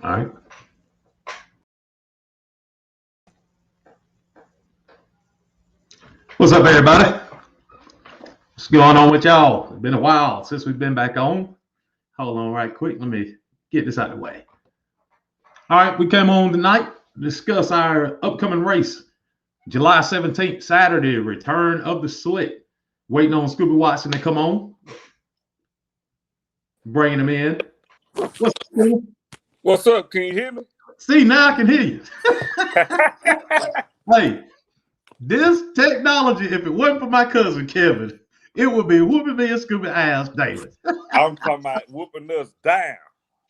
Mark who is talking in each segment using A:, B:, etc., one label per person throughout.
A: All right. What's up, everybody? What's going on with y'all? It's been a while since we've been back on. Hold on right quick. Let me get this out of the way. All right, we came on tonight to discuss our upcoming race. July 17th, Saturday, return of the Slick. Waiting on Scooby Watson to come on. Bringing him in.
B: What's up? Can you hear me?
A: See, now I can hear you. Hey, this technology, if it wasn't for my cousin Kevin, it would be whooping me and Scooby ass daily.
B: I'm talking about whooping us down.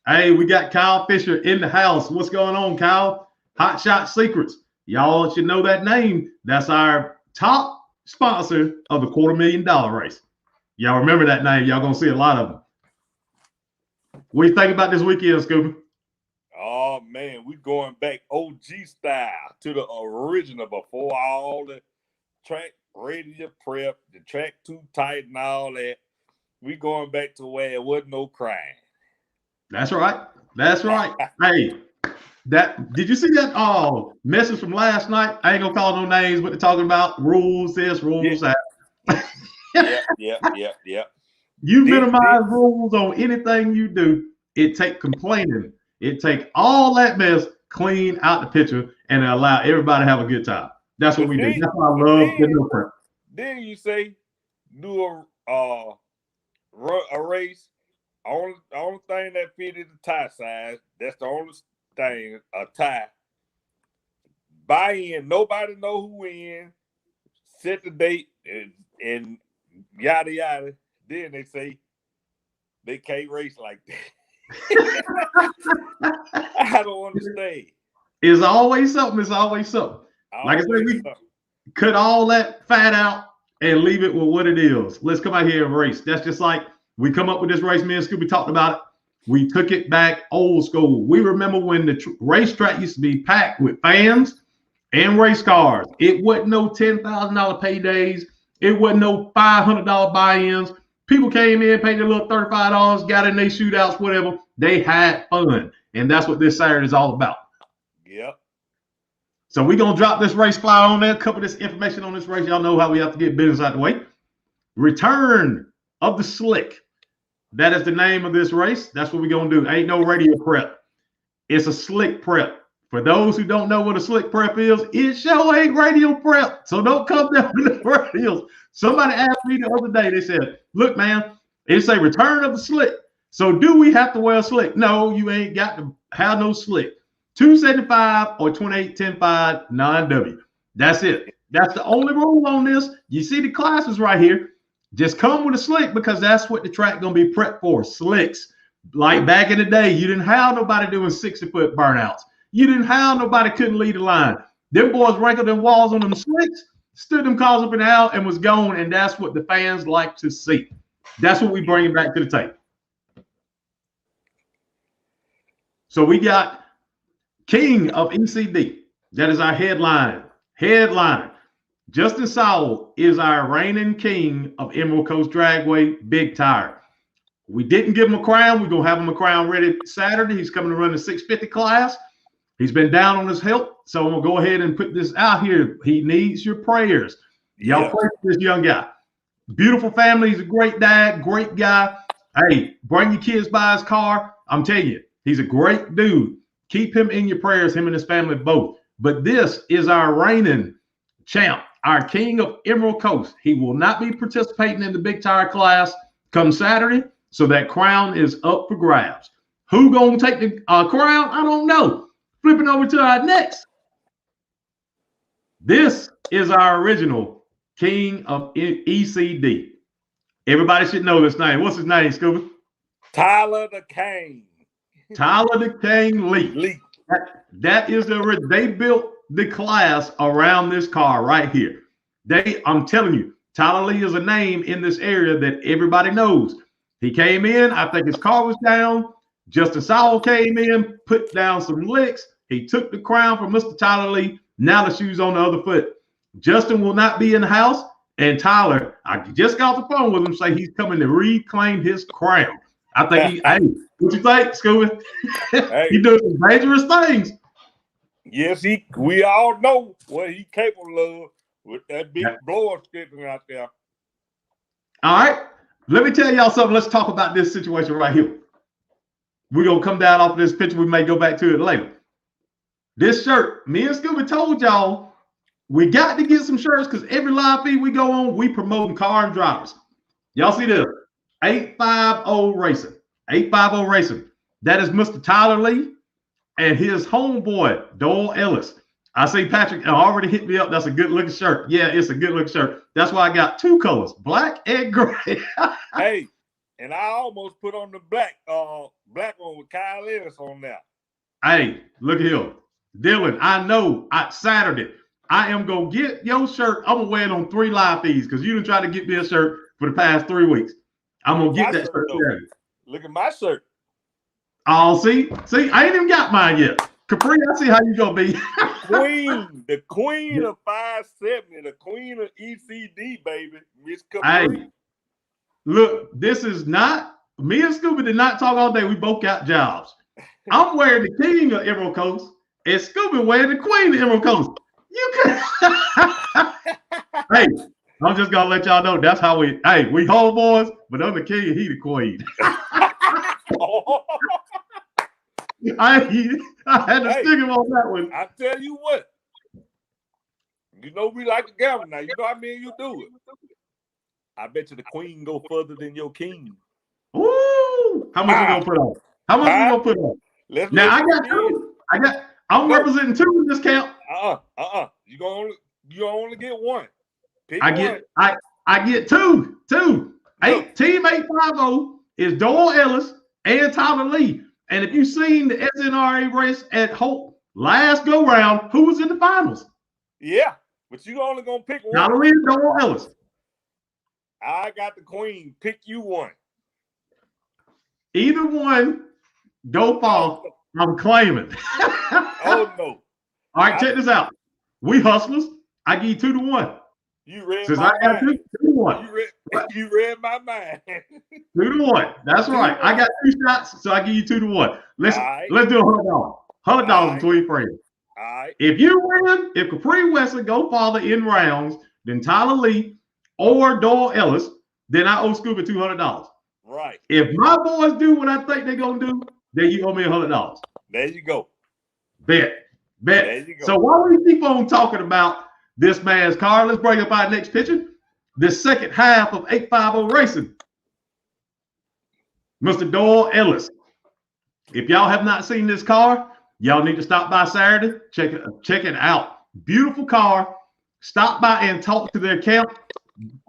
A: Hey, we got Kyle Fisher in the house. What's going on, Kyle? Hot Shot Secrets. Y'all should know that name. That's our top sponsor of the $250,000 race. Y'all remember that name. Y'all going to see a lot of them. What do you think about this weekend, Scooby?
B: Oh, man, we going back OG style to the original before all the track radio prep, the track too tight and all that. We going back to where it wasn't no crying.
A: That's right. That's right. Hey, did you see that message from last night? I ain't gonna call no names, but they're talking about rules this, rules that.
B: Yeah.
A: You minimize rules on anything you do. It take complaining. It take all that mess clean out the picture and allow everybody to have a good time. That's what we do. That's why I love the no prep.
B: Then you say do a race. Only thing that fitted the tie size. That's the only thing, a tie. Buy in. Nobody know who in. Set the date and yada yada. Then they say they can't race like that. I don't understand.
A: It's always something. It's always something. Like I said, we cut all that fat out and leave it with what it is. Let's come out here and race. That's just like we come up with this race. Me and Scooby talked about it. We took it back old school. We remember when the racetrack used to be packed with fans and race cars. It wasn't no $10,000 paydays. It wasn't no $500 buy-ins. People came in, paid their little $35, got in their shootouts, whatever. They had fun. And that's what this Saturday is all about.
B: Yep.
A: So we're going to drop this race flyer on there, cover this information on this race. Y'all know how we have to get business out the way. Return of the Slick. That is the name of this race. That's what we're going to do. Ain't no radio prep. It's a slick prep. For those who don't know what a slick prep is, it sure ain't radio prep. So don't come down with the radios. Somebody asked me the other day, they said, look, man, it's a return of the slick. So do we have to wear a slick? No, you ain't got to have no slick. 275 or 28.105 non-W. That's it. That's the only rule on this. You see the classes right here. Just come with a slick because that's what the track going to be prepped for, slicks. Like back in the day, you didn't have nobody doing 60-foot burnouts. You didn't have nobody couldn't lead the line. Them boys wrinkled them walls on them slicks, stood them cars up and out and was gone, and that's what the fans like to see. That's what we bring back to the table. So we got King of ECD. That is our headline. Justin Sowell is our reigning king of Emerald Coast Dragway Big Tire. We didn't give him a crown. We're going to have him a crown ready Saturday. He's coming to run the 650 class. He's been down on his health, so I'm going to go ahead and put this out here. He needs your prayers. Y'all pray for this young guy. Beautiful family. He's a great dad, great guy. Hey, bring your kids by his car. I'm telling you, he's a great dude. Keep him in your prayers, him and his family both. But this is our reigning champ, our king of Emerald Coast. He will not be participating in the big tire class come Saturday, so that crown is up for grabs. Who gonna take the crown? I don't know. Flipping over to our next. This is our original king of ECD. Everybody should know this name. What's his name, Scooby?
B: Tyler the King.
A: Tyler the King Lee. That is the original. They built the class around this car right here. I'm telling you, Tyler Lee is a name in this area that everybody knows. He came in, I think his car was down. Justin Sowell came in, put down some licks. He took the crown from Mr. Tyler Lee. Now the shoe's on the other foot. Justin will not be in the house. And Tyler, I just got off the phone with him, say he's coming to reclaim his crown. I think he, hey, what you think, Scooby?
B: Hey.
A: He doing some dangerous things.
B: Yes, we all know what he capable of with that big blower sticking out there.
A: All right. Let me tell y'all something. Let's talk about this situation right here. We're going to come down off of this picture. We may go back to it later. This shirt, me and Scooby told y'all, we got to get some shirts because every live feed we go on, we promoting car and drivers. Y'all see this? 850 Racing. 850 Racing. That is Mr. Tyler Lee and his homeboy, Doyle Ellis. I see Patrick already hit me up. That's a good looking shirt. Yeah, it's a good looking shirt. That's why I got two colors, black and gray.
B: Hey, and I almost put on the black one with Kyle Ellis on there.
A: Hey, look at him. Dylan, I know Saturday, I am going to get your shirt. I'm going to wear it on 3 live feeds because you done tried to get me a shirt for the past 3 weeks. I'm going to get that shirt.
B: Look at my shirt.
A: Oh, see, I ain't even got mine yet. Capri, I see how you gonna be.
B: the queen of 570, the queen of ECD, baby, Miss Capri.
A: Hey, look, this is not me and Scooby did not talk all day. We both got jobs. I'm wearing the king of Emerald Coast, and Scooby wearing the queen of Emerald Coast. You can. Hey, I'm just gonna let y'all know that's how we homeboys, but I'm the king and he the queen. I had to stick him on that one.
B: I tell you what, you know we like to gamble now. You know how me and you do it. I bet you the queen go further than your king.
A: Ooh, how much we gonna put on? How much we gonna put on? Now I got two. I'm representing 2 in this count.
B: You gonna only get one. Pick
A: I get two. Team 850 is Doyle Ellis and Tyler Lee. And if you've seen the SNRA race at Hope last go round, who was in the finals?
B: Yeah, but you only gonna pick one.
A: Tyler Lee and Doyle Ellis.
B: I got the queen. Pick you one.
A: Either one, go fall. I'm claiming.
B: Oh no.
A: All right, check this out. We hustlers. I give you 2-1.
B: You read
A: Since
B: my
A: I got
B: mind.
A: 2-1.
B: You read my mind.
A: 2-1. That's right. I got 2 shots, so I give you 2-1. Let's do $100. $100 between friends.
B: All right.
A: If you win, if Capri Wesley go farther in rounds than Tyler Lee or Doyle Ellis, then I owe Scooby $200.
B: Right.
A: If my boys do what I think they're gonna do, then you owe me $100.
B: There you go.
A: Bet.
B: There you go.
A: So while we keep on talking about this man's car, let's bring up our next picture. The second half of 850 Racing. Mr. Doyle Ellis. If y'all have not seen this car, y'all need to stop by Saturday. Check it out. Beautiful car. Stop by and talk to the account.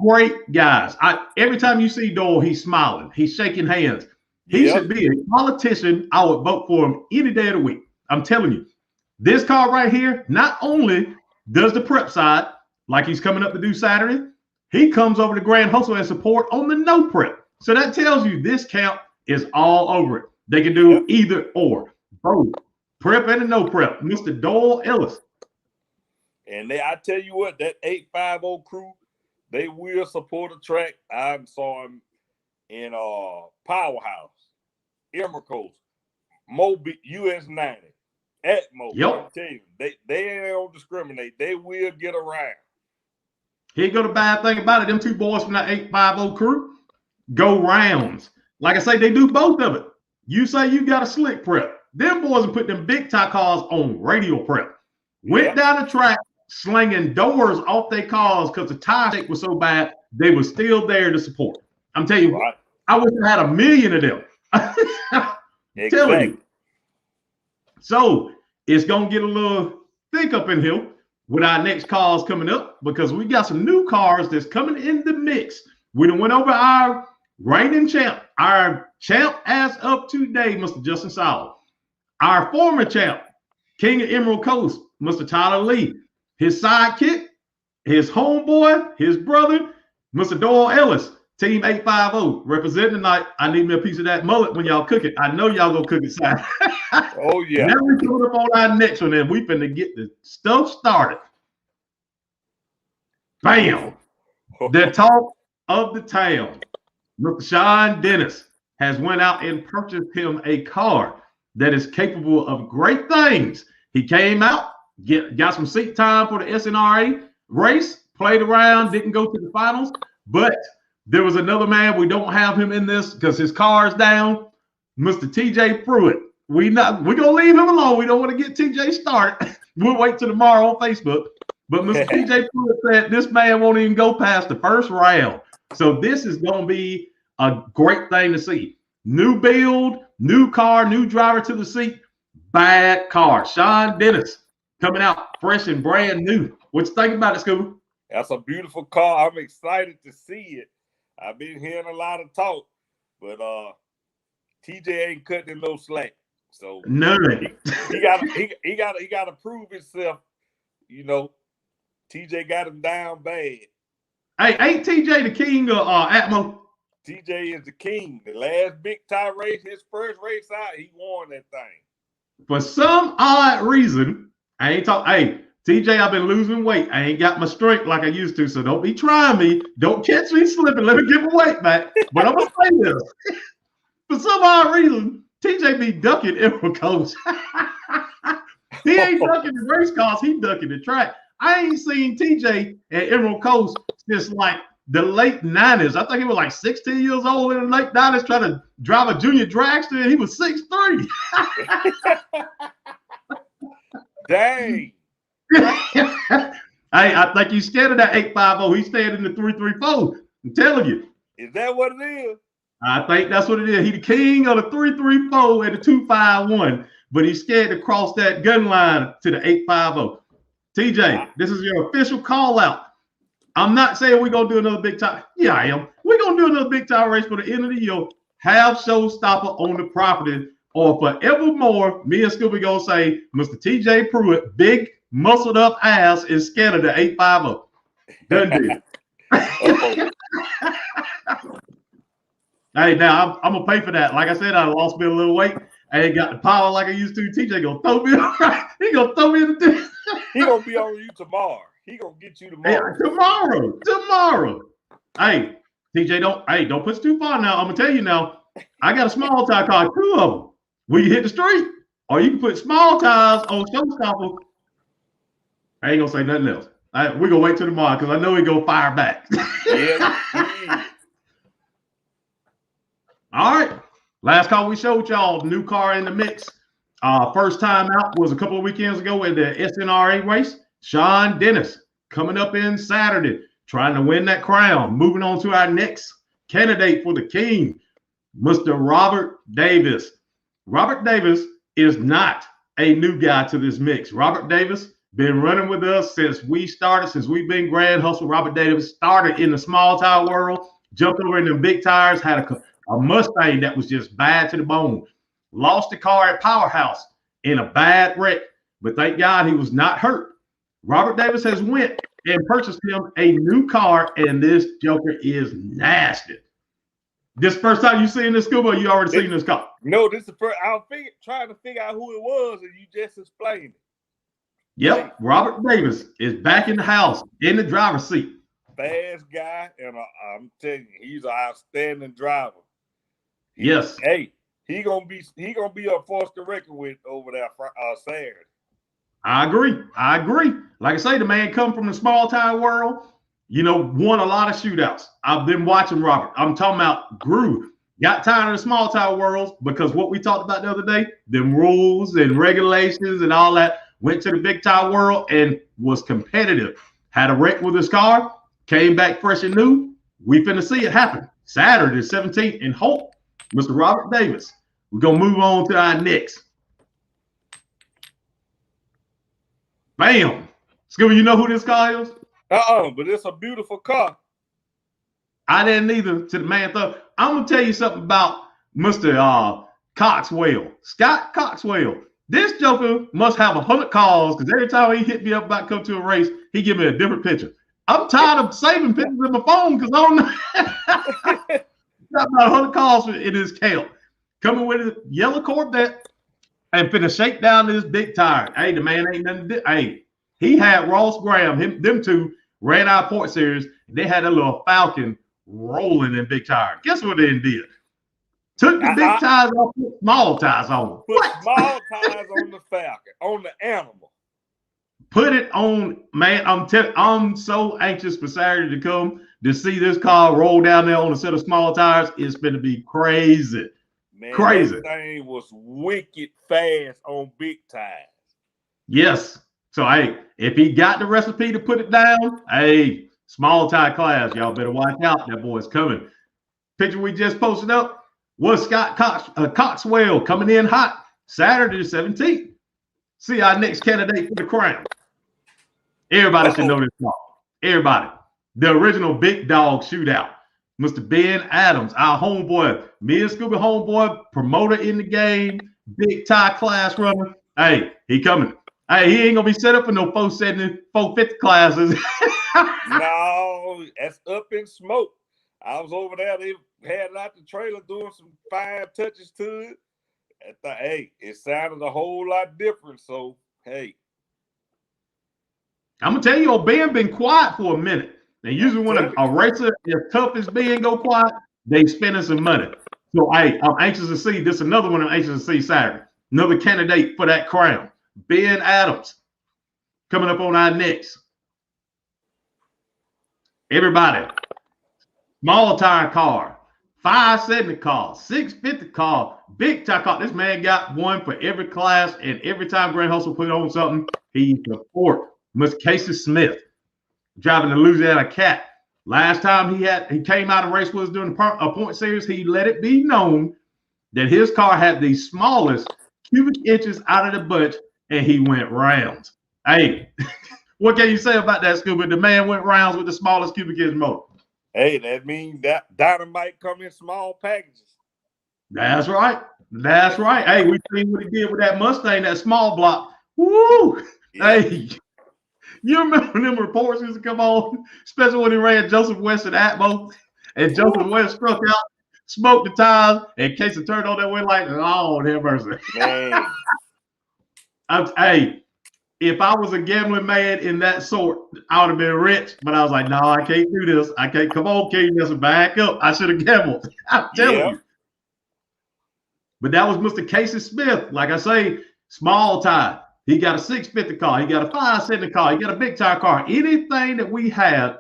A: Great guys. Every time you see Doyle, he's smiling. He's shaking hands. He should be a politician. I would vote for him any day of the week. I'm telling you. This car right here, not only does the prep side, like he's coming up to do Saturday, he comes over to Grand Hustle and support on the no prep. So that tells you this camp is all over it. They can do either or, both prep and a no prep. Mr. Doyle Ellis.
B: And I tell you what, that 850 crew, they will support a track. I saw him in Powerhouse, Emerald Coast, Mobile, US 90, Atmo.
A: Yep.
B: I tell you, they don't discriminate. They will get around.
A: Here go the bad thing about it. Them 2 boys from that 850 crew go rounds. Like I say, they do both of it. You say you got a slick prep. Them boys are putting them big tie cars on radial prep. Went down the track slinging doors off their cars because the tire shake was so bad, they were still there to support. I'm telling you, I wish I had 1 million of them.
B: Exactly.
A: Telling you. So it's going to get a little thick up in here with our next cars coming up because we got some new cars that's coming in the mix. We done went over our reigning champ, our champ as of today, Mr. Justin Sowell. Our former champ, King of Emerald Coast, Mr. Tyler Lee. His sidekick, his homeboy, his brother, Mr. Doyle Ellis, Team 850, representing tonight. I need me a piece of that mullet when y'all cook it. I know y'all gonna cook it Saturday.
B: Oh, yeah.
A: Now we coming up on our next one, and we finna get the stuff started. Bam! The talk of the town, Mr. Sean Dennis. has went out and purchased him a car that is capable of great things. He came out, got some seat time for the SNRA race, played around, didn't go to the finals, but there was another man. We don't have him in this because his car is down. Mr. TJ Pruitt. We're gonna leave him alone. We don't want to get TJ started. We'll wait till tomorrow on Facebook. But Mr. TJ Pruitt said this man won't even go past the first round. So this is gonna be a great thing to see. New build, new car, new driver to the seat, bad car. Sean Dennis coming out fresh and brand new. What you think about it, Scooby?
B: That's a beautiful car. I'm excited to see it. I've been hearing a lot of talk, but TJ ain't cutting no slack. So
A: none.
B: He gotta prove himself. You know, TJ got him down bad.
A: Hey, ain't TJ the king of Atmo?
B: TJ is the king. The last big tie race, his first race out, he won that thing.
A: For some odd reason, I ain't talking. Hey, TJ, I've been losing weight. I ain't got my strength like I used to, so don't be trying me. Don't catch me slipping. Let me get my weight back. But I'm gonna say this. For some odd reason, TJ be ducking Emerald Coast. He ain't ducking the race cars, he ducking the track. I ain't seen TJ at Emerald Coast since like the late 90s. I think he was like 16 years old in the late 90s trying to drive a junior dragster, and he was 6'3".
B: Dang.
A: Hey, I think he's scared of that 850. He's staying in the 334. I'm telling you.
B: Is that what it is?
A: I think that's what it is. He's the king of the 334 and the 251, but he's scared to cross that gun line to the 850. TJ, this is your official call out. I'm not saying we're going to do another big time. Yeah, I am. We're going to do another big time race for the end of the year. Have showstopper on the property, or forevermore, me and Scooby going to say, Mr. TJ Pruitt, big muscled up ass is scared of the 850. Done deal. Hey, now I'm gonna pay for that. Like I said, I lost me a little weight. I ain't got the power like I used to. TJ gonna throw me right. He gonna throw me in the
B: He gonna be on you tomorrow. He gonna get you tomorrow.
A: Yeah, tomorrow. Hey, TJ, don't push too far now. I'm gonna tell you now. I got a small tire car, 2 of them. Will you hit the street? Or you can put small tires on showstopper. I ain't gonna say nothing else. We're gonna wait till tomorrow because I know he gonna fire back.
B: Yeah.
A: All right. Last call we showed y'all, the new car in the mix. First time out was a couple of weekends ago in the SNRA race. Sean Dennis coming up in Saturday, trying to win that crown. Moving on to our next candidate for the king, Mr. Robert Davis. Robert Davis is not a new guy to this mix. Robert Davis been running with us since we've been Grand Hustle. Robert Davis started in the small tire world, jumped over in the big tires, had a Mustang that was just bad to the bone. Lost the car at Powerhouse in a bad wreck, but thank God he was not hurt. Robert Davis has went and purchased him a new car, and this joker is nasty. This first time you seen this, Scuba, or you already seen this car?
B: No, this is the first. I was trying to figure out who it was, and you just explained it.
A: Yep, Robert Davis is back in the house, in the driver's seat.
B: Fast guy, and I'm telling you, he's an outstanding driver.
A: Yes.
B: Hey, he gonna be a force to reckon with over there Saturday.
A: I agree. Like I say, the man come from the small tire world, won a lot of shootouts. I've been watching Robert. I'm talking about grew. Got tired of the small tire world because what we talked about the other day, them rules and regulations and all that, went to the big tire world and was competitive. Had a wreck with his car, came back fresh and new. We finna see it happen. Saturday, 17th in Hope, Mr. Robert Davis. We're going to move on to our next. Bam. Scooby, you know who this car is?
B: But it's a beautiful car.
A: I didn't either to the man. I'm going to tell you something about Mr. Coxwell. Scott Coxwell. This joker must have 100 calls because every time he hit me up about come to a race, he give me a different picture. I'm tired of saving pictures in my phone because I don't know. Got about 100 calls in his count. Coming with his yellow Corvette and finna shake down this big tire. Hey, the man ain't nothing to do. Hey, he had Ross Graham, them two ran our Port Series. They had a little Falcon rolling in big tire. Guess what they did? Took the big tires off, put small tires on.
B: Put small tires on the Falcon, on the animal.
A: Put it on, man. I'm so anxious for Saturday to come to see this car roll down there on a set of small tires. It's going to be crazy.
B: Man,
A: crazy.
B: That thing was wicked fast on big tires.
A: Yes. So, hey, if he got the recipe to put it down, hey, small tire class, y'all better watch out. That boy's coming. Picture we just posted up was Scott Coxwell coming in hot Saturday the 17th. See our next candidate for the crown. Everybody should know this song. Everybody. The original Big Dog Shootout. Mr. Ben Adams, our homeboy, me and Scooby homeboy, promoter in the game, big tie class runner. Hey, he coming. Hey, he ain't gonna be set up for no 470, 450 classes.
B: No, that's up in smoke. I was over there. They had it out the trailer doing some fine touches to it. I thought, hey, it sounded a whole lot different. So, hey.
A: I'm gonna tell you, Ben been quiet for a minute. And usually when a racer as tough as Ben go quiet, they spending some money. So, hey, I'm anxious to see this. Another one I'm anxious to see Saturday. Another candidate for that crown. Ben Adams coming up on our next. Everybody, small tire car, 570 car, 650 car, big tire car. This man got one for every class, and every time Grand Hustle put on something, he support. Miss Casey Smith, driving the Louisiana Cat. Last time he came out of race with us during a point series, he let it be known that his car had the smallest cubic inches out of the bunch, and he went rounds. Hey, what can you say about that, Scooby? The man went rounds with the smallest cubic inch motor.
B: Hey, that means that dynamite come in small packages.
A: That's right. That's right. Hey, we seen what he did with that Mustang, that small block. Woo! Yeah. Hey. You remember them reports used to come on, especially when he ran Joseph West at Atmo, and Joseph West struck out, smoked the tires, and Casey turned on that way like, oh, have mercy.
B: Man.
A: Hey, if I was a gambling man in that sort, I would have been rich. But I was like, no, I can't do this. I can't. Come on, King Messy, back up. I should have gambled. I'm telling you. But that was Mr. Casey Smith. Like I say, small tire. He got a 650 car. He got a 570 car. He got a big tire car. Anything that we had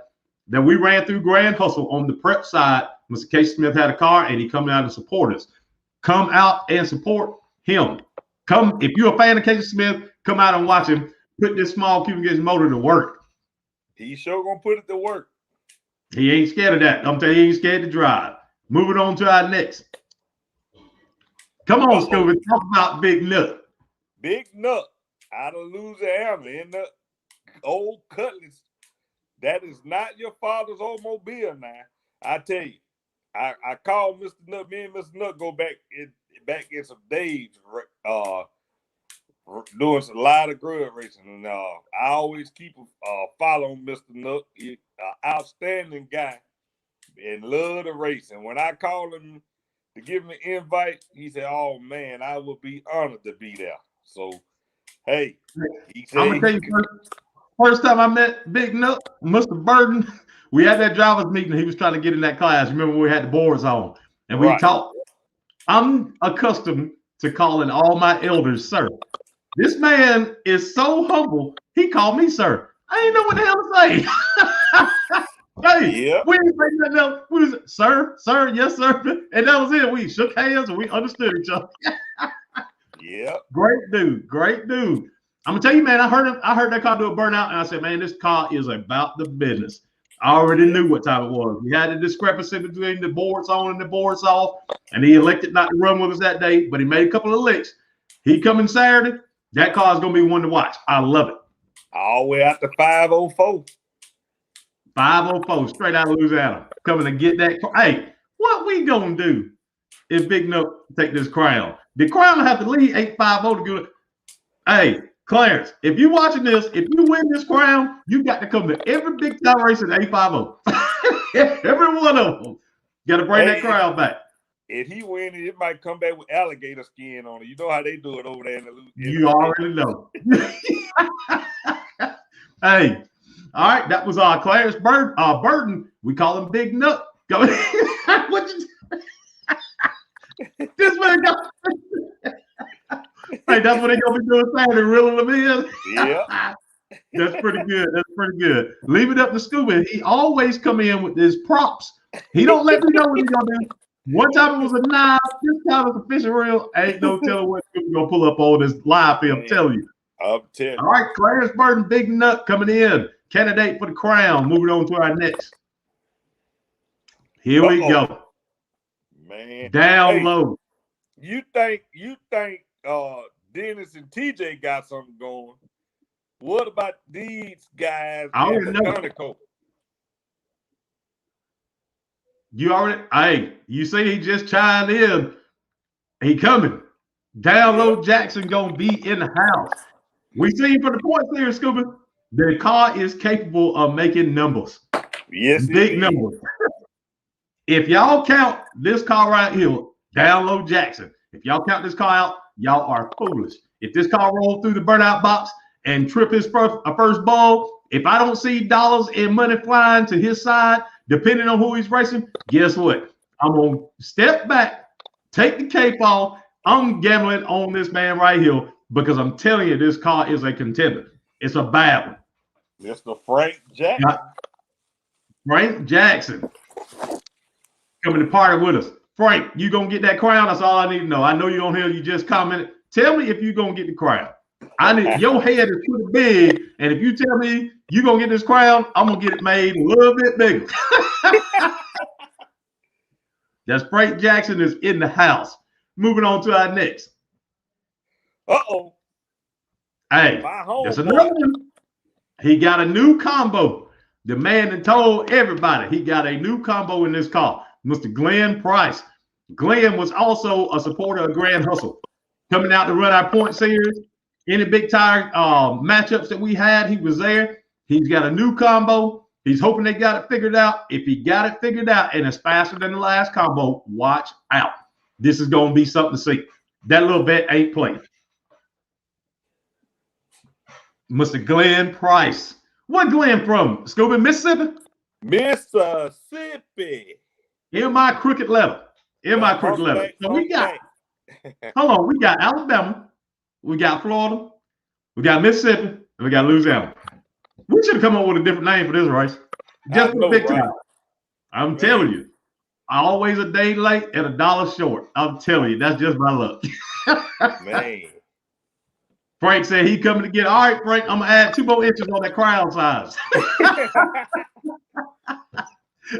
A: that we ran through Grand Hustle on the prep side, Mr. Casey Smith had a car, and he come out and support us. Come out and support him. Come, if you're a fan of Casey Smith, come out and watch him put this small cubic inch motor to work.
B: He's sure gonna put it to work.
A: He ain't scared of that. I'm telling you, he ain't scared to drive. Moving on to our next. Come on, Scooby, talk about Big Nut.
B: Big Nut out of Louisiana in the old Cutlass. That is not your father's automobile now. I tell you, I called Mr. Nut. Me and Mr. Nut go back in some days doing a lot of grub racing. And I always keep following Mr. Nut. He's an outstanding guy and love the racing. When I called him to give him an invite, he said, oh, man, I would be honored to be there. So, hey, he said,
A: I'm going to tell you first time I met Big Nut, Mr. Burden, we had that driver's meeting. He was trying to get in that class. Remember when we had the boards on and we talked. I'm accustomed to calling all my elders sir. This man is so humble. He called me sir. I didn't know what the hell to say. Hey, we didn't say nothing else. We was, sir, yes, sir. And that was it. We shook hands and we understood each other.
B: Yeah.
A: Great dude. I'm gonna tell you, man, I heard that car do a burnout, and I said, man, this car is about the business. I already knew what time it was. We had a discrepancy between the boards on and the boards off, and he elected not to run with us that day, but he made a couple of licks. He coming Saturday. That car is gonna be one to watch. I love it.
B: All the way out to 504.
A: 504, straight out of Louisiana, coming to get that. Hey, what we gonna do if Big Nut take this crown? The crown will have to lead 850 to go. Hey, Clarence, if you're watching this, if you win this crown, you got to come to every big time race at 850. Every one of them. Got to bring that crown back.
B: If he wins, it might come back with alligator skin on it. You know how they do it over there in the Louisiana.
A: You already know. Hey, all right, that was our Clarence Burden. We call him Big Nut. Go ahead. you go. Hey, that's what they're gonna be doing Saturday, reeling them in.
B: Yeah.
A: That's pretty good. That's pretty good. Leave it up to Scooby. He always come in with his props. He don't let me know what he's gonna do. One time it was a knife. This time it's a fishing reel. Ain't no telling what Scooby gonna pull up on this live film. I'm telling you.
B: I'm telling you.
A: All right, Clarence Burton, Big Nut coming in. Candidate for the crown. Moving on to our next. Here we go.
B: Man.
A: Down low.
B: You think Dennis and TJ got something going? What about these guys in the Thundercoat?
A: You already, hey, you see he just chimed in. He coming. Down low Jackson gonna be in the house. We see for the points here, Scooby. The car is capable of making numbers.
B: Yes,
A: big numbers. If y'all count this car right here, Down low Jackson, if y'all count this car out, y'all are foolish. If this car rolls through the burnout box and trip his first ball, if I don't see dollars and money flying to his side, depending on who he's racing, guess what? I'm going to step back, take the cape off. I'm gambling on this man right here because I'm telling you, this car is a contender. It's a bad one.
B: Mr. Frank Jackson.
A: Frank Jackson coming to party with us. Frank, you going to get that crown? That's all I need to know. I know you don't hear, you just commented. Tell me if you're going to get the crown. I need your head is pretty big, and if you tell me you're going to get this crown, I'm going to get it made a little bit bigger. That's Frank Jackson is in the house. Moving on to our next.
B: Uh-oh.
A: Hey, that's another one. He got a new combo. The man that told everybody he got a new combo in this car. Mr. Glenn Price. Glenn was also a supporter of Grand Hustle. Coming out to run our point series. Any big tire matchups that we had, he was there. He's got a new combo. He's hoping they got it figured out. If he got it figured out and it's faster than the last combo, watch out. This is going to be something to see. That little bet ain't playing. Mr. Glenn Price. What Glenn from? Scooby, Mississippi?
B: Mississippi.
A: In my crooked letter. In my crooked letter. So we got, hold on, we got Alabama. We got Florida. We got Mississippi. And we got Louisiana. We should have come up with a different name for this race. Just for the big time. I'm telling you. Always a day late and $1 short. I'm telling you, that's just my luck.
B: Man.
A: Frank said he coming to get. All right, Frank, I'm gonna add 2 more inches on that crown size.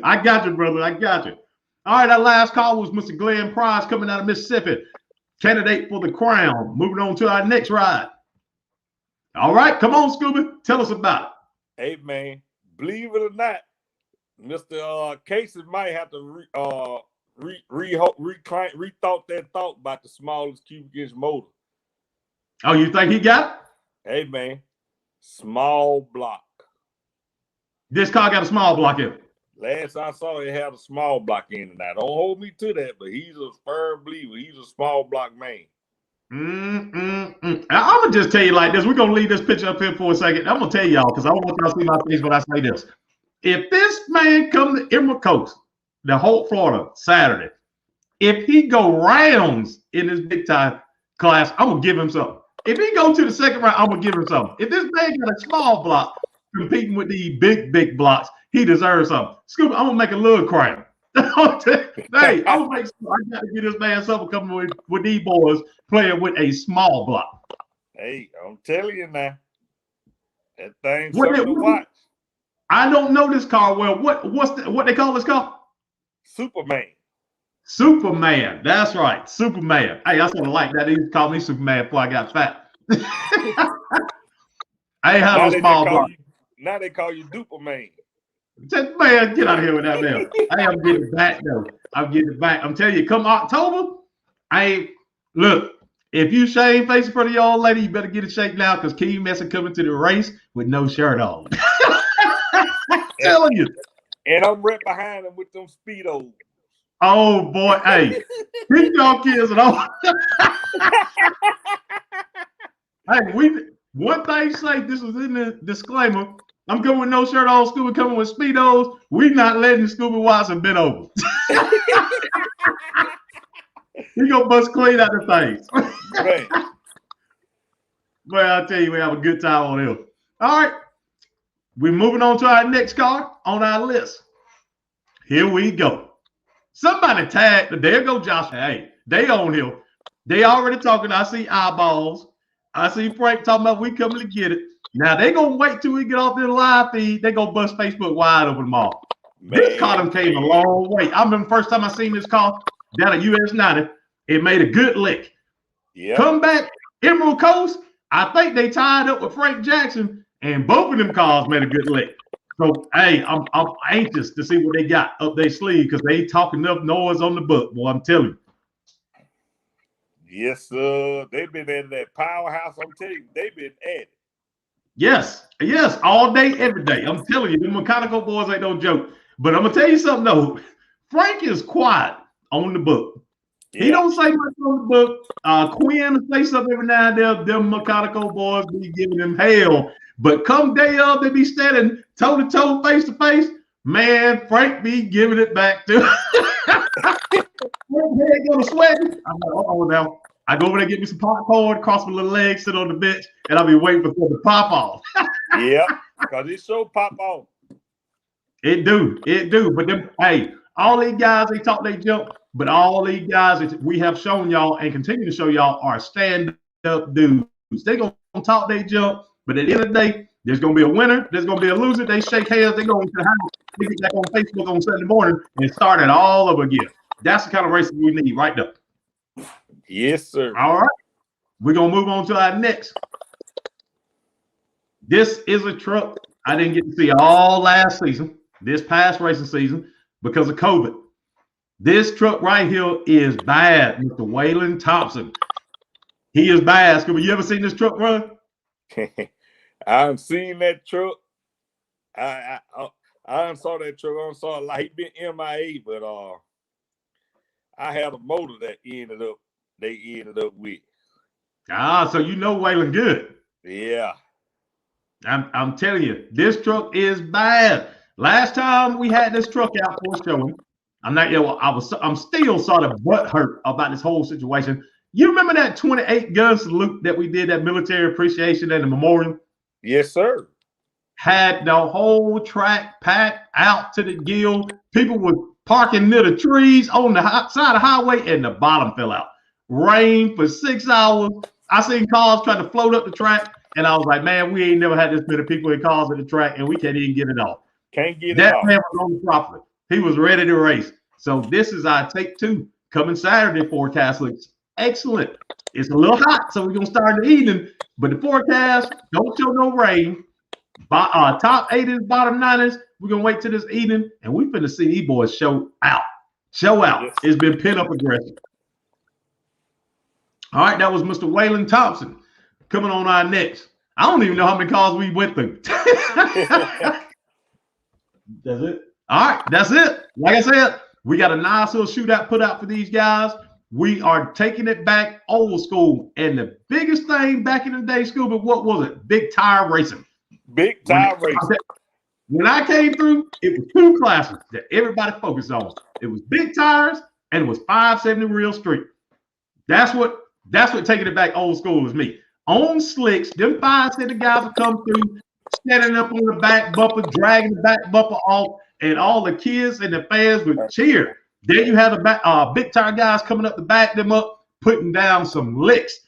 A: I got you, brother. I got you. All right, our last call was Mr. Glenn Price coming out of Mississippi, candidate for the crown. Moving on to our next ride. All right, come on, Scooby. Tell us about it.
B: Hey, man, believe it or not, Mr. Casey might have to rethought that thought about the smallest cubic inch motor.
A: Oh, you think he got it?
B: Hey, man, small block.
A: This car got a small block in it.
B: Last I saw, it had a small block in it. Now, don't hold me to that, but he's a firm believer. He's a small block man.
A: I'm gonna just tell you like this. We're gonna leave this picture up here for a second. I'm gonna tell y'all because I don't want y'all to see my face when I say this. If this man come to Emerald Coast, the whole Florida Saturday, if he go rounds in this big time class, I'm gonna give him something. If he go to the second round, I'm gonna give him something. If this man got a small block competing with the big blocks, he deserves something. Scoop, I'm gonna make a little crown. Hey, I'm gonna make sure I got to get this man something coming with these boys playing with a small block.
B: Hey, I'm telling you now, that thing's something to watch.
A: I don't know this car well. What they call this car?
B: Superman.
A: Superman. That's right. Superman. Hey, I sort of like that. They used to call me Superman before I got fat. I ain't have no small block.
B: Now they call you Duperman.
A: Man, get out of here with that man. I am getting back though. I'm getting back. I'm telling you, come October, look. If you shave face in front of your old lady, you better get it shaped now because King Messy coming to the race with no shirt on. I'm telling you.
B: And I'm right behind him with them Speedos.
A: Oh boy, hey, keep y'all kids and all. Hey, one thing say this was in the disclaimer. I'm coming with no shirt on, Scooby coming with Speedos. We not letting Scooby Watson bend over. He gonna bust clean out the things.
B: Man.
A: Well, I'll tell you, we have a good time on him. All right. We're moving on to our next card on our list. Here we go. Somebody tagged, there go Josh. Hey, they on him. They already talking. I see eyeballs. I see Frank talking about we coming to get it. Now they gonna wait till we get off their live feed. They gonna bust Facebook wide open tomorrow. This car came a long way. I remember the first time I seen this car down at US 90. It made a good lick.
B: Yeah.
A: Come back, Emerald Coast. I think they tied up with Frank Jackson, and both of them cars made a good lick. So, hey, I'm anxious to see what they got up their sleeve because they talking enough noise on the book, boy. I'm telling you.
B: Yes, sir. They've been at that powerhouse. I'm telling you, they've been at it.
A: Yes, all day, every day. I'm telling you, the mechanical boys ain't no joke. But I'm gonna tell you something though. Frank is quiet on the book. Yeah. He don't say much on the book. Quinn say something every now and then. Them mechanical boys be giving them hell. But come day of, they be standing toe to toe, face to face. Man, Frank be giving it back to. Head go to sweating. I'm like, oh now. I go over there, get me some popcorn, cross my little legs, sit on the bench, and I'll be waiting for it to pop off.
B: Yeah, because it so pop off.
A: It do. But them, hey, all these guys, they talk, they jump, but all these guys we have shown y'all and continue to show y'all are stand-up dudes. They gonna talk, they jump, but at the end of the day, there's gonna be a winner, there's gonna be a loser. They shake hands, they go into the house, they get back on Facebook on Sunday morning and start it all over again. That's the kind of racing we need right there.
B: Yes, sir.
A: All right. We're going to move on to our next. This is a truck I didn't get to see all last season, this past racing season, because of COVID. This truck right here is bad, Mr. Waylon Thompson. He is bad. Scooby, you ever seen this truck run?
B: I've seen that truck. I saw that truck. I saw it like he been MIA, but I had a motor that they ended up with.
A: So you know Waylon good.
B: Yeah.
A: I'm telling you, this truck is bad. Last time we had this truck out for a showing, I'm still sort of butthurt about this whole situation. You remember that 28 gun salute that we did at Military Appreciation and the Memorial?
B: Yes, sir.
A: Had the whole track packed out to the gill. People were parking near the trees on the side of the highway, and the bottom fell out. Rain for 6 hours. I seen cars trying to float up the track, and I was like, man, we ain't never had this many people in cars at the track, and we can't even get it off.
B: Can't get
A: that
B: it off.
A: That man was on the property. He was ready to race. So this is our take 2. Coming Saturday forecast looks excellent. It's a little hot, so we're going to start in the evening, but the forecast don't show no rain. Top 80s, bottom 90s. We're going to wait till this evening, and we finna see these boys show out. Yes. It's been pent up aggression. All right, that was Mr. Waylon Thompson. Coming on our next. I don't even know how many cars we went through. That's it. All right, that's it. Like I said, we got a nice little shootout put out for these guys. We are taking it back old school. And the biggest thing back in the day, Scooby, what was it? Big tire racing.
B: Big tire racing.
A: When I came through, it was 2 classes that everybody focused on. It was big tires and it was 570 real street. That's what taking it back old school is me. On slicks, them 570 guys will come through, standing up on the back bumper, dragging the back bumper off, and all the kids and the fans would cheer. Then you have the big tire guys coming up to back them up, putting down some licks.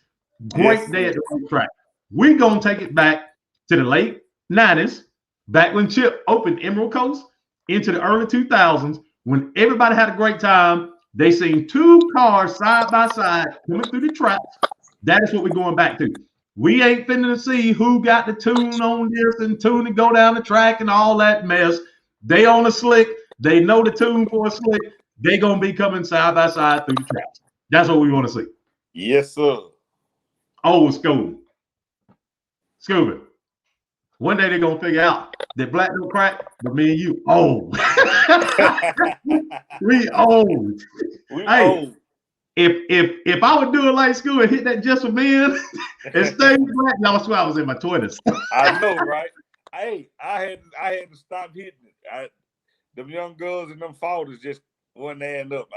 A: Great day at the racetrack. We're going to take it back to the late 90s, back when Chip opened Emerald Coast, into the early 2000s, when everybody had a great time. They seen 2 cars side by side coming through the tracks. That is what we're going back to. We ain't finna see who got the tune on this and tune to go down the track and all that mess. They on a slick. They know the tune for a slick. They gonna be coming side by side through the tracks. That's what we want to see.
B: Yes, sir.
A: Old school. Scooby. One day they're gonna figure out that black don't crack, but me and you old. We old. Old. If I would do it like school and hit that just for men and stay black, y'all swear I was in my 20s.
B: I know, right? Hey, I had to stop hitting it. Them young girls and them fathers just wasn't adding up.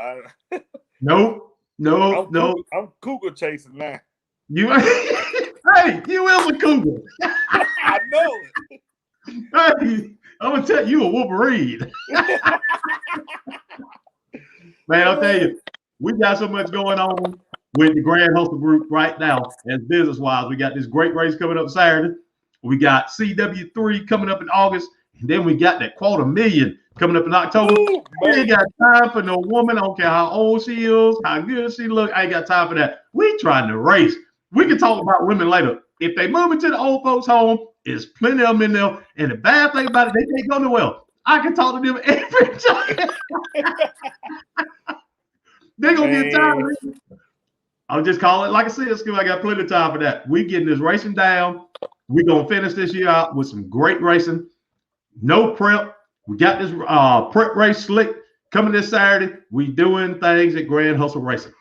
A: Nope. No, no.
B: I'm cougar chasing now.
A: You, hey, you is a cougar.
B: I know it.
A: Hey, I'm gonna tell you a Wolverine. Man, I'll tell you, we got so much going on with the Grand Hustle Group right now, as business-wise. We got this great race coming up Saturday. We got CW3 coming up in August, and then we got that $250,000 coming up in October.
B: Ooh,
A: We ain't got time for no woman. I don't care how old she is, how good she look. I ain't got time for that. We trying to race. We can talk about women later. If they move into the old folks' home, there's plenty of them in there. And the bad thing about it, they can't go nowhere. I can talk to them every time. They gonna get tired of it. I'll just call it like I said, Scooby. I got plenty of time for that. We getting this racing down. We gonna finish this year out with some great racing. No prep. We got this prep race slick coming this Saturday. We doing things at Grand Hustle Racing.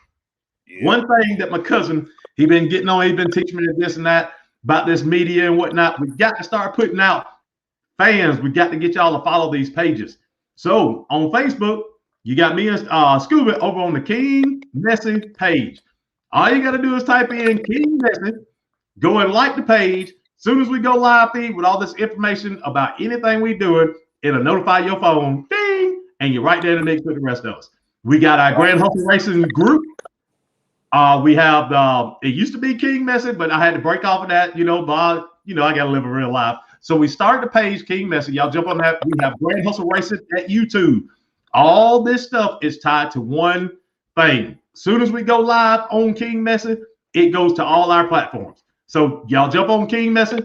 A: Yeah. One thing that my cousin, he been getting on, he been teaching me this and that about this media and whatnot. We got to start putting out fans. We got to get y'all to follow these pages. So on Facebook, you got me and Scooby over on the King Messy page. All you got to do is type in King Messy, go and like the page. As soon as we go live feed with all this information about anything we doing, it'll notify your phone, ding, and you're right there in the mix with the rest of us. We got our Grand Hustle Racing group. We have it used to be King Messy, but I had to break off of that, but I got to live a real life. So we started the page King Messy. Y'all jump on that. We have Grand Hustle Racing at YouTube. All this stuff is tied to one thing. As soon as we go live on King Messy, it goes to all our platforms. So y'all jump on King Messy,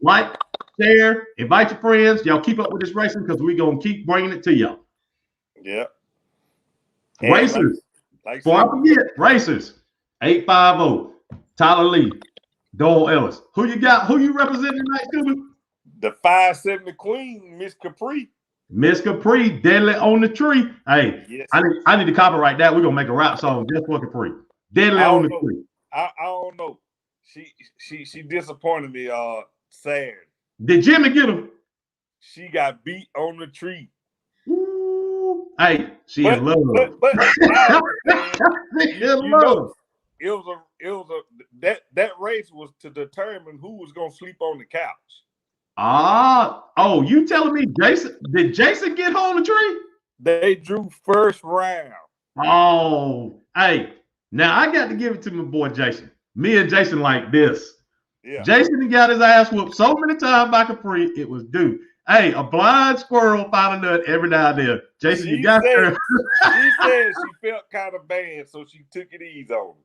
A: like, share, invite your friends. Y'all keep up with this racing because we're going to keep bringing it to y'all.
B: Yeah.
A: Racers. Before I forget, racers. 850, Tyler Lee, Dole Ellis. Who you got? Who you representing tonight, Scooby?
B: The 570 Queen, Miss Capri.
A: Miss Capri, Deadly on the Tree. Hey, yes. I need to copyright that. We're gonna make a rap song just for Capri. Deadly on the Tree.
B: I don't know. She disappointed me Saturday.
A: Did Jimmy get him?
B: She got beat on the tree.
A: Ooh. Hey, she in love.
B: But that race was to determine who was gonna sleep on the couch.
A: You telling me did Jason get on the tree?
B: They drew first round.
A: Oh, hey, now I got to give it to my boy Jason. Me and Jason like this. Yeah. Jason got his ass whooped so many times by Capri, it was due. Hey, a blind squirrel found a nut every now and then. Jason, you got her.
B: She said she felt kind of bad, so she took it easy on him.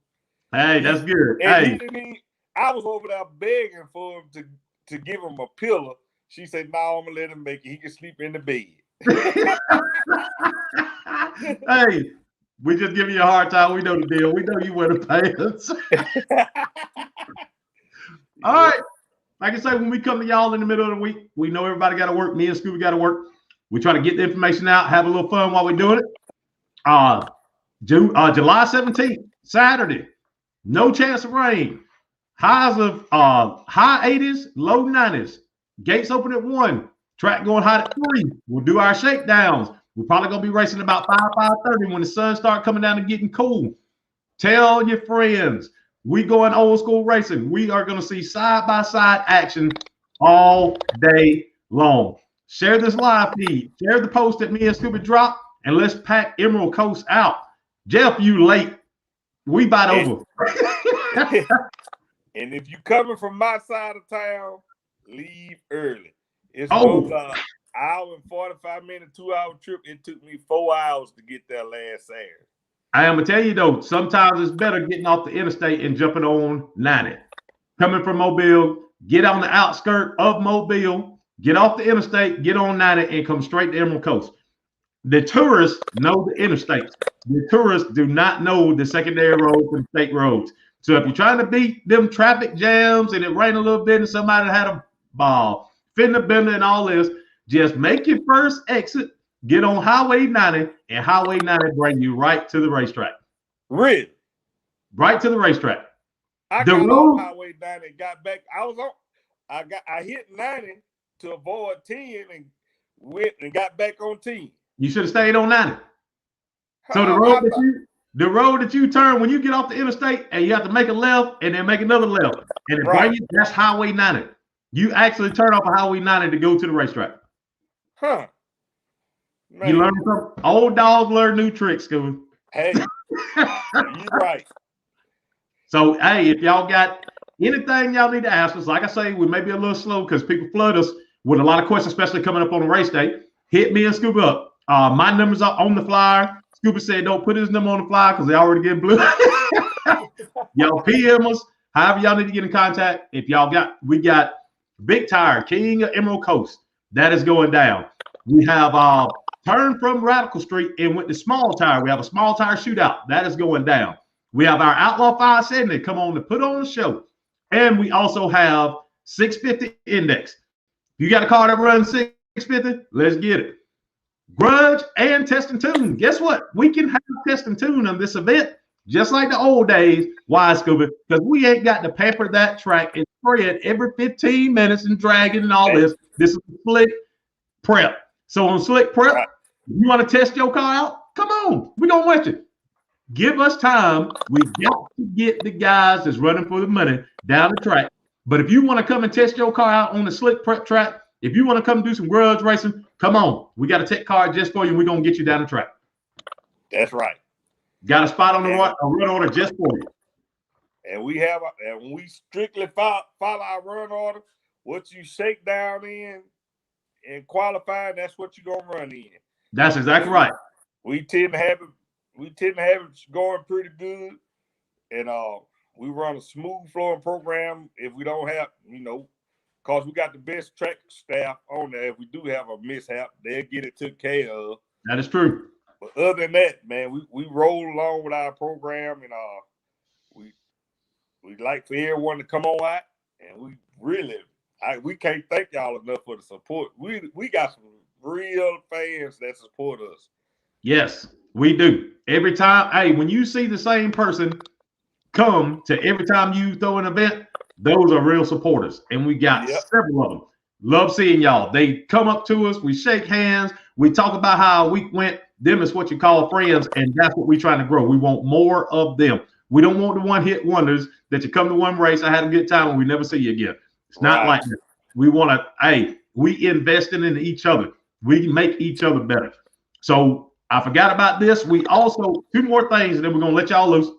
A: Hey, that's good.
B: And I was over there begging for him to give him a pillow. She said, "No, I'm gonna let him make it. He can sleep in the bed."
A: Hey, we just give you a hard time. We know the deal. We know you wear the pants. All right. Like I say, when we come to y'all in the middle of the week, we know everybody got to work. Me and Scooby got to work. We try to get the information out, have a little fun while we're doing it. July 17th, Saturday, no chance of rain. Highs of high 80s, low 90s. Gates open at 1. Track going hot at 3. We'll do our shakedowns. We're probably going to be racing about 5:30 when the sun starts coming down and getting cool. Tell your friends. We going old school racing. We are going to see side-by-side action all day long. Share this live feed. Share the post that me and Scooby drop, and let's pack Emerald Coast out. Jeff, you late. We bite over.
B: And if you coming from my side of town, leave early. It's an hour and 45 minute, 2-hour trip. It took me 4 hours to get there last Saturday.
A: I am gonna tell you though, sometimes it's better getting off the interstate and jumping on 90. Coming from Mobile, get on the outskirt of Mobile, get off the interstate, get on 90, and come straight to Emerald Coast. The tourists know the interstates. The tourists do not know the secondary roads and state roads. So if you're trying to beat them traffic jams and it rained a little bit and somebody had a fender bender and all this, just make your first exit. Get on Highway 90, and Highway 90 bring you right to the racetrack.
B: Really?
A: Right to the racetrack.
B: I got on Highway 90 and got back. I hit 90 to avoid 10 and went and got back on 10.
A: You should have stayed on 90. So The road that you turn when you get off the interstate and you have to make a left and then make another left and then bring you, that's Highway 90. You actually turn off of Highway 90 to go to the racetrack.
B: Huh. Man.
A: You learn from old dogs learn new tricks, Scooby.
B: Hey, you're right.
A: So, hey, if y'all got anything y'all need to ask us, like I say, we may be a little slow because people flood us with a lot of questions, especially coming up on the race day. Hit me and Scooby up. My numbers are on the flyer. Scooby said don't put his number on the flyer because they already get blue. Y'all PM us. However y'all need to get in contact. If y'all we got Big Tire, King of Emerald Coast. That is going down. We have turned from Radical Street and went to Small Tire. We have a Small Tire shootout. That is going down. We have our Outlaw 570 come on to put on the show. And we also have 650 Index. If you got a car that runs 650, let's get it. Grudge and Test and Tune. Guess what? We can have Test and Tune on this event, just like the old days. Why, Scooby? Because we ain't got to pamper that track and spray it every 15 minutes and drag it and all this. This is slick prep. So on slick prep, you want to test your car out? Come on. We're going to watch it. Give us time. We got to get the guys that's running for the money down the track. But if you want to come and test your car out on the slick prep track, if you want to come do some grudge racing, come on. We got a tech car just for you. And we're going to get you down the track.
B: That's right.
A: Got a spot on the run order just for you.
B: And we strictly follow our run order. What you shake down in and qualify, that's what you're going to run in.
A: That's exactly right.
B: We tend to have it going pretty good. And we run a smooth flowing program if we don't have, because we got the best track staff on there. If we do have a mishap, they'll get it taken care of.
A: That is true.
B: But other than that, man, we roll along with our program, and we like for everyone to come on out, and we can't thank y'all enough for the support. We got some real fans that support us.
A: Yes, we do. Every time, hey, when you see the same person come to every time you throw an event, those are real supporters. And we got several of them. Love seeing y'all. They come up to us, we shake hands, we talk about how a week went. Them is what you call friends, and that's what we're trying to grow. We want more of them. We don't want the one-hit wonders that you come to one race, I had a good time, and we never see you again. It's not like that. We want to, we investing in each other. We make each other better. So I forgot about this. We also, two more things, and then we're going to let y'all loose.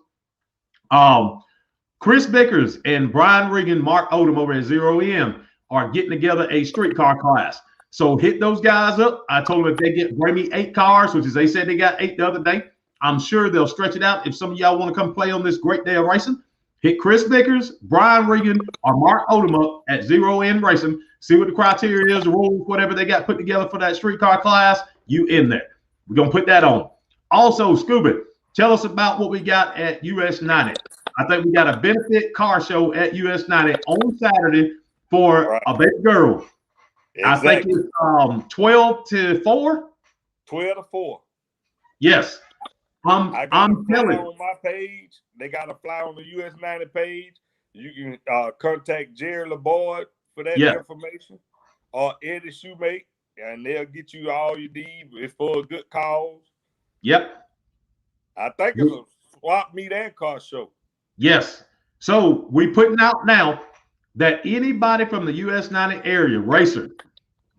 A: Chris Bickers and Brian Regan, Mark Odom over at Zero In are getting together a streetcar class. So hit those guys up. I told them if they bring me 8 cars, which is they said they got 8 the other day. I'm sure they'll stretch it out. If some of y'all want to come play on this great day of racing, hit Chris Bickers, Brian Regan, or Mark Odom up at Zero In Racing. See what the criteria is, the rules, whatever they got put together for that streetcar class. You in there. We're going to put that on. Also, Scooby, tell us about what we got at US 90. I think we got a benefit car show at US 90 on Saturday for a baby girl. Exactly. I think it's 12 to 4. 12
B: to 4.
A: Yes. I'm telling you.
B: On my page, they got a flyer on the US 90 page. You can contact Jerry LeBoyd for that information, or Eddie Shoemake, and they'll get you all you need. It's for a good cause.
A: Yep.
B: I think it's a swap meet and car show.
A: Yes. So we putting out now that anybody from the US 90 area racer,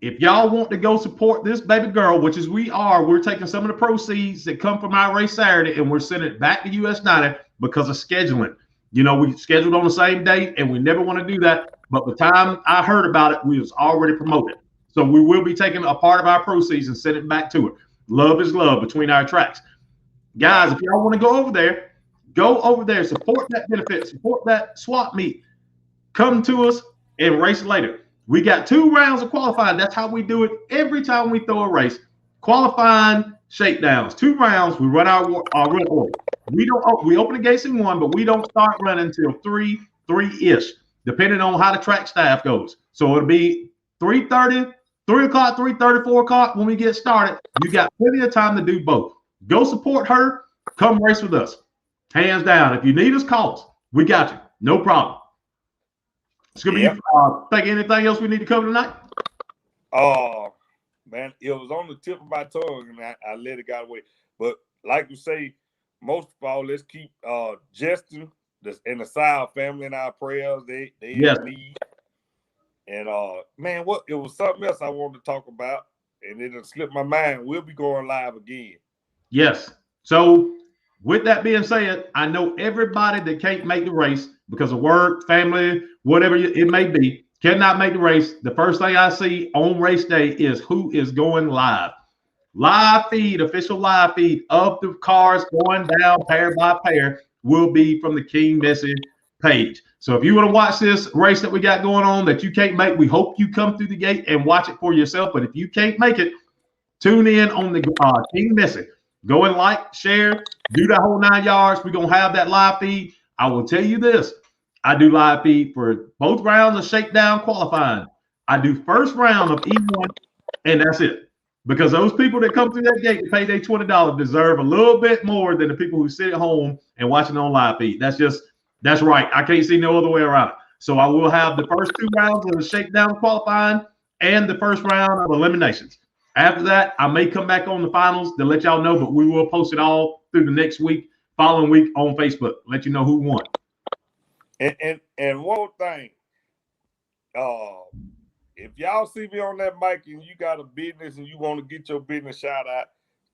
A: if y'all want to go support this baby girl, which is we're taking some of the proceeds that come from our race Saturday and we're sending it back to US 90 because of scheduling. We scheduled on the same date and we never want to do that. But the time I heard about it, we was already promoted. So we will be taking a part of our proceeds and send it back to her. Love is love between our tracks. Guys, if y'all want to go over there, support that benefit, support that swap meet. Come to us and race later. We got 2 rounds of qualifying. That's how we do it every time we throw a race. Qualifying, shakedowns. 2 rounds. We run our run order. We open the gates in 1, but we don't start running until 3-ish, depending on how the track staff goes. So it'll be 3:30, 3 o'clock, 3:30, 4 o'clock when we get started. You got plenty of time to do both. Go support her. Come race with us. Hands down. If you need us, call us. We got you. No problem. Scooby, think anything else we need to cover tonight?
B: Oh, man, it was on the tip of my tongue, and I let it get away. But like you say, most of all, let's keep Justin and the Sile family in our prayers. They
A: Yes.
B: in need. And man, what it was something else I wanted to talk about, and it slipped my mind. We'll be going live again.
A: Yes. So with that being said, I know everybody that can't make the race because of work, family, whatever it may be, cannot make the race. The first thing I see on race day is who is going live. Live feed, official live feed of the cars going down pair by pair will be from the King Messy page. So if you want to watch this race that we got going on that you can't make, we hope you come through the gate and watch it for yourself. But if you can't make it, tune in on the King Messy. Go and like, share, do that whole 9 yards. We're going to have that live feed. I will tell you this. I do live feed for both rounds of shakedown qualifying. I do first round of E1, and that's it. Because those people that come through that gate and pay their $20 deserve a little bit more than the people who sit at home and watching on live feed. That's right. I can't see no other way around it. So I will have the first 2 rounds of the shakedown qualifying and the first round of eliminations. After that, I may come back on the finals to let y'all know, but we will post it all through the next week, following week on Facebook. Let you know who won.
B: And one thing, if y'all see me on that mic and you got a business and you want to get your business shout out,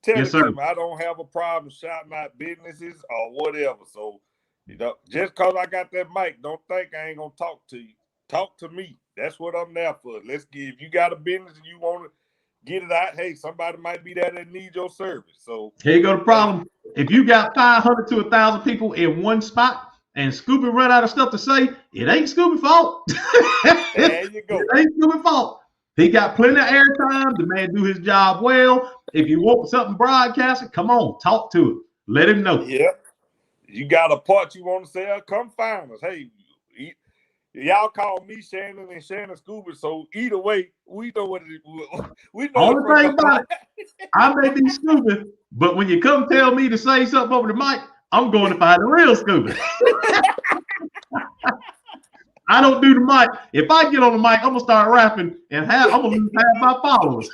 B: tell
A: Yes,
B: it
A: sir.
B: to me. I don't have a problem shouting out businesses or whatever. So, just because I got that mic, don't think I ain't going to talk to you. Talk to me. That's what I'm there for. If you got a business and you want to get it out, hey, somebody might be there that needs your service. So
A: here you go the problem. If you got 500 to 1,000 people in one spot and Scooby run out of stuff to say, it ain't Scooby's fault.
B: There you go.
A: It ain't Scooby's fault. He got plenty of airtime. The man do his job well. If you want something broadcasted, come on, talk to him. Let him know.
B: Yep. You got a part you want to sell, come find us. Hey, y'all call me Shannon and Shannon Scooby. So either way, we know what it is. We know
A: Only thing about it, I may be Scooby, but when you come tell me to say something over the mic, I'm going to find the real Scooby. I don't do the mic. If I get on the mic, I'm gonna start rapping, and I'm gonna lose half my followers.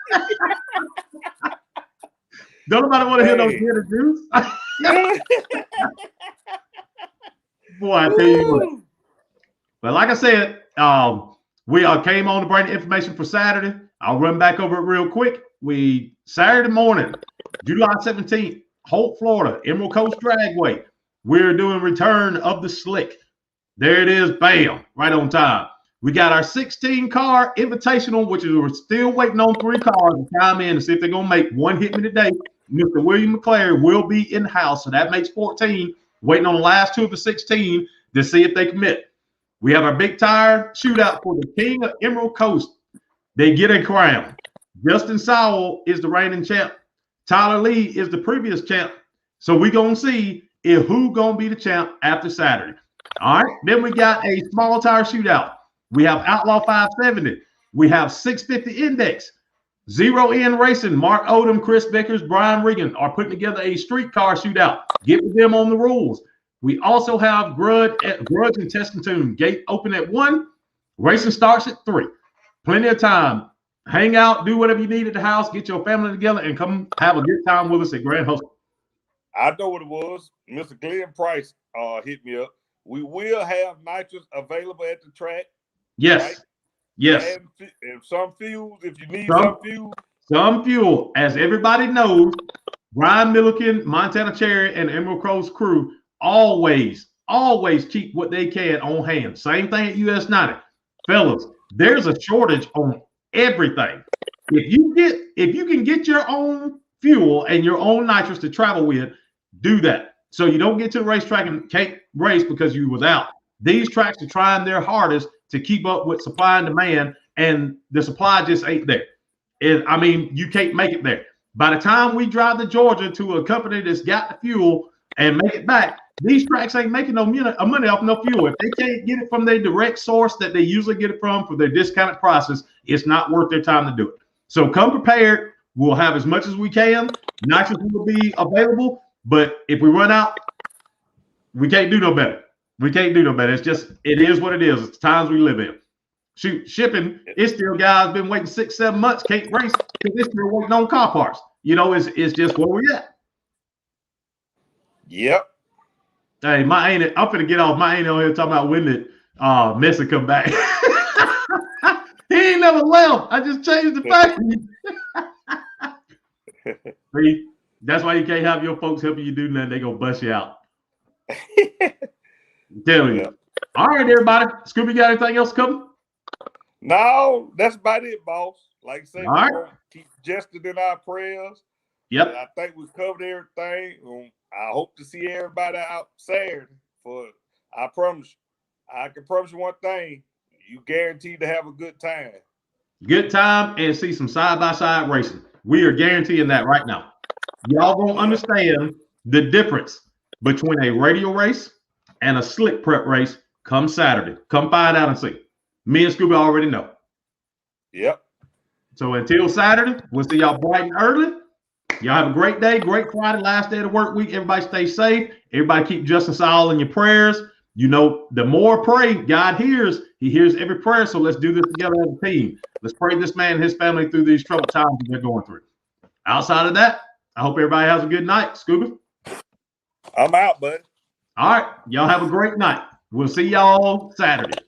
A: Don't nobody want to hear those bitter juice. Boy, I tell you what. But like I said, we came on to bring the information for Saturday. I'll run back over it real quick. Saturday morning, July 17th, Holt, Florida, Emerald Coast Dragway. We're doing Return of the Slick. There it is, bam, right on time. We got our 16-car invitational, which is we're still waiting on 3 cars to chime in to see if they're going to make one hit me today. Mr. William McClary will be in the house, so that makes 14. Waiting on the last 2 of the 16 to see if they commit. We have our big tire shootout for the King of Emerald Coast. They get a crown. Justin Sowell is the reigning champ. Tyler Lee is the previous champ. So we're going to see who going to be the champ after Saturday. All right. Then we got a small tire shootout. We have Outlaw 570. We have 650 Index. Zero In Racing. Mark Odom, Chris Vickers, Brian Regan are putting together a streetcar shootout. Get with them on the rules. We also have Grudge and Tescatoon. Gate open at 1. Racing starts at 3. Plenty of time. Hang out, do whatever you need at the house, get your family together, and come have a good time with us at Grand Hustle.
B: I know what it was. Mr. Glenn Price hit me up. We will have nitrous available at the track.
A: Yes.
B: Right?
A: Yes.
B: And some fuels, if you need some fuel.
A: Some fuel. As everybody knows, Brian Milliken, Montana Cherry, and Emerald Coast crew always keep what they can on hand. Same thing at US 90. Fellas, there's a shortage on everything. If you can get your own fuel and your own nitrous to travel with, do that. So you don't get to the racetrack and can't race because you was out. These tracks are trying their hardest to keep up with supply and demand, and the supply just ain't there. You can't make it there. By the time we drive to Georgia to a company that's got the fuel and make it back, these tracks ain't making no money off no fuel. If they can't get it from their direct source that they usually get it from for their discounted prices, it's not worth their time to do it. So come prepared. We'll have as much as we can. Nitrous will be available, but if we run out, we can't do no better. We can't do no better. It is what it is. It's the times we live in. Shoot, shipping, it's still guys been waiting 6-7 months, can't race because they're still waiting on car parts. It's just where we at.
B: Yep.
A: Hey, I'm finna get off. My ain't on here talking about when did Messy come back. He ain't never left. I just changed the fact. See, that's why you can't have your folks helping you do nothing. They gonna bust you out. I'm telling you. All right, everybody. Scooby, got anything else coming?
B: No, that's about it, boss. Like I say,
A: All
B: we're
A: right.
B: gonna keep Justin in our prayers.
A: Yep.
B: And I think we've covered everything. I hope to see everybody out Saturday. I promise you, I can promise you one thing: you guaranteed to have a good time.
A: Good time and see some side-by-side racing. We are guaranteeing that right now. Y'all gonna understand the difference between a radial race and a slick prep race come Saturday. Come find out and see. Me and Scooby already know.
B: Yep.
A: So until Saturday, we'll see y'all bright and early. Y'all have a great day, great Friday, last day of the work week. Everybody stay safe. Everybody keep Justin Saul in your prayers. You know, the more pray, God hears. He hears every prayer. So let's do this together as a team. Let's pray this man and his family through these troubled times that they're going through. Outside of that, I hope everybody has a good night. Scooby?
B: I'm out, bud.
A: All right. Y'all have a great night. We'll see y'all Saturday.